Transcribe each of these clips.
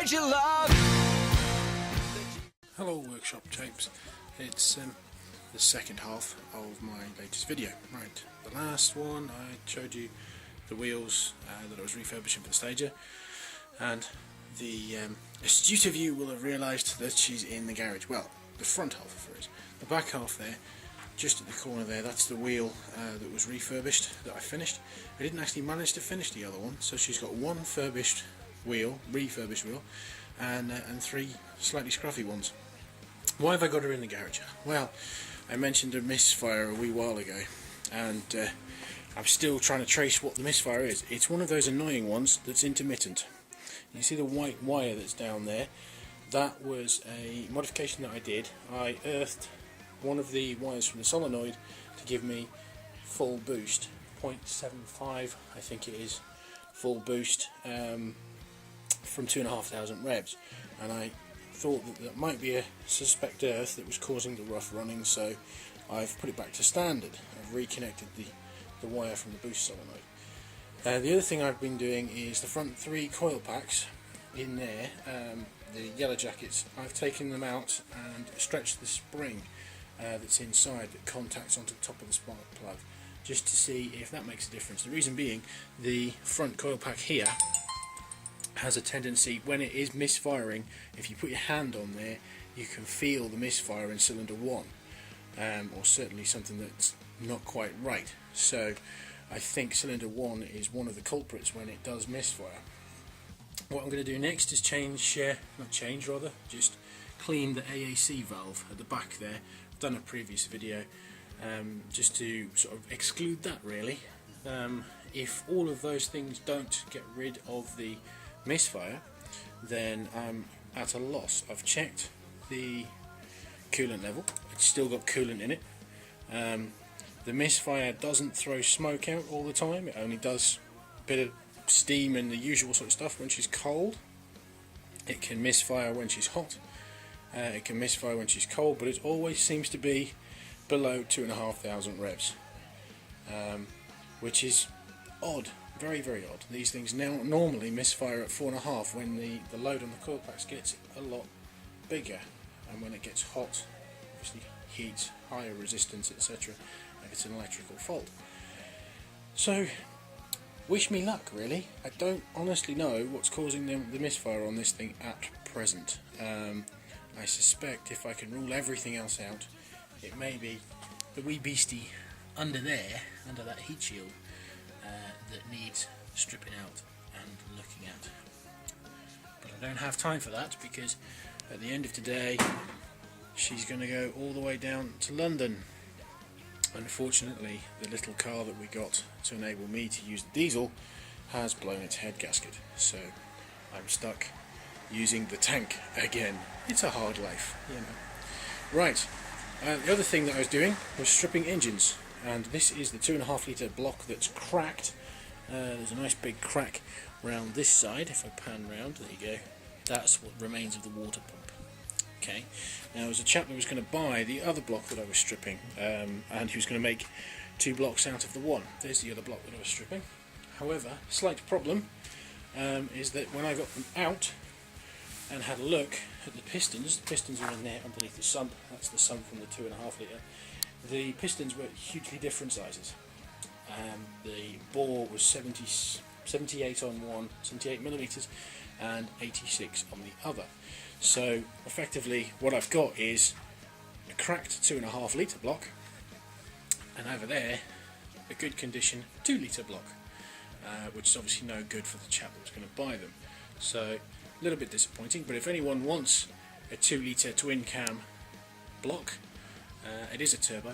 said you love. Hello Workshop Japes, it's the second half of my latest video. Right, the last one I showed you the wheels that I was refurbishing for the stagea, and the astute of you will have realised that she's in the garage. Well, the front half of her is. The back half there, just at the corner there, that's the wheel that was refurbished, that I finished. I didn't actually manage to finish the other one, so she's got one refurbished wheel, and three slightly scruffy ones. Why have I got her in the garage? Well, I mentioned a misfire a wee while ago, and I'm still trying to trace what the misfire is. It's one of those annoying ones that's intermittent. You see the white wire that's down there? That was a modification that I did. I earthed one of the wires from the solenoid to give me full boost, 0.75 I think it is, full boost from 2,500 revs, and I thought that might be a suspect earth that was causing the rough running, so I've put it back to standard. I've reconnected the wire from the boost solenoid. The other thing I've been doing is the front three coil packs in there, the yellow jackets. I've taken them out and stretched the spring that's inside that contacts onto the top of the spark plug, just to see if that makes a difference. The reason being, the front coil pack here has a tendency, when it is misfiring, if you put your hand on there, you can feel the misfire in cylinder 1, or certainly something that's not quite right. So I think cylinder 1 is one of the culprits when it does misfire. What I'm going to do next is just clean the AAC valve at the back there. I've done a previous video just to sort of exclude that, really. If all of those things don't get rid of the misfire, then I'm at a loss. I've checked the coolant level, it's still got coolant in it. The misfire doesn't throw smoke out all the time, it only does a bit of steam and the usual sort of stuff when she's cold. It can misfire when she's hot, it can misfire when she's cold, but it always seems to be below 2,500 revs, which is odd. Very, very odd. These things now normally misfire at 4.5 when the load on the coil packs gets a lot bigger, and when it gets hot, obviously heat, higher resistance, etc., and it's an electrical fault. So, wish me luck, really. I don't honestly know what's causing the misfire on this thing at present. I suspect if I can rule everything else out, it may be the wee beastie under there, under that heat shield, that needs stripping out and looking at. But I don't have time for that, because at the end of today she's going to go all the way down to London. Unfortunately, the little car that we got to enable me to use the diesel has blown its head gasket, so I'm stuck using the tank again. It's a hard life, you know. Right, the other thing that I was doing was stripping engines, and this is the 2.5 litre block that's cracked. There's a nice big crack round this side. If I pan round, there you go, that's what remains of the water pump. Okay, now there was a chap that was going to buy the other block that I was stripping, and he was going to make 2 blocks out of the one. There's the other block that I was stripping. However, slight problem is that when I got them out and had a look at the pistons are in there underneath the sump. That's the sump from the 2.5 litre. The pistons were hugely different sizes. The bore was 78 on one, 78 millimeters, and 86 on the other. So effectively, what I've got is a cracked 2.5 litre block, and over there, a good condition 2 litre block, which is obviously no good for the chap that was going to buy them. So a little bit disappointing. But if anyone wants a 2 litre twin cam block, it is a turbo,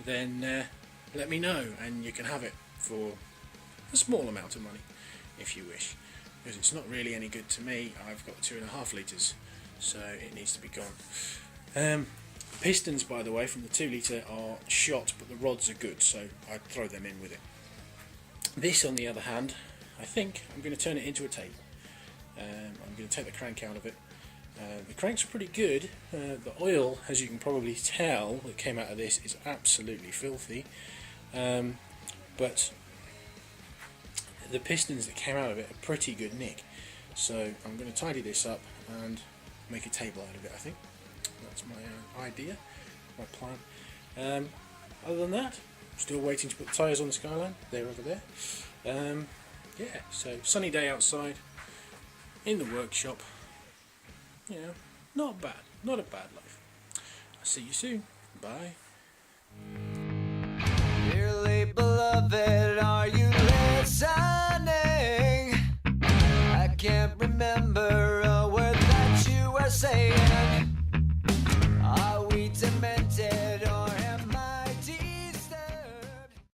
then let me know and you can have it for a small amount of money if you wish, because it's not really any good to me. I've got 2.5 litres, so it needs to be gone. Pistons, by the way, from the 2 litre are shot, but the rods are good, so I'd throw them in with it. This, on the other hand, I think I'm going to turn it into a table. I'm going to take the crank out of it. The crank's pretty good. The oil, as you can probably tell, that came out of this is absolutely filthy. But the pistons that came out of it are pretty good nick. So I'm going to tidy this up and make a table out of it, I think. That's my idea, my plan. Other than that, still waiting to put the tyres on the Skyline. They're over there. Yeah, so sunny day outside, in the workshop. You know, not bad, not a bad life. I'll see you soon. Bye. Dearly beloved,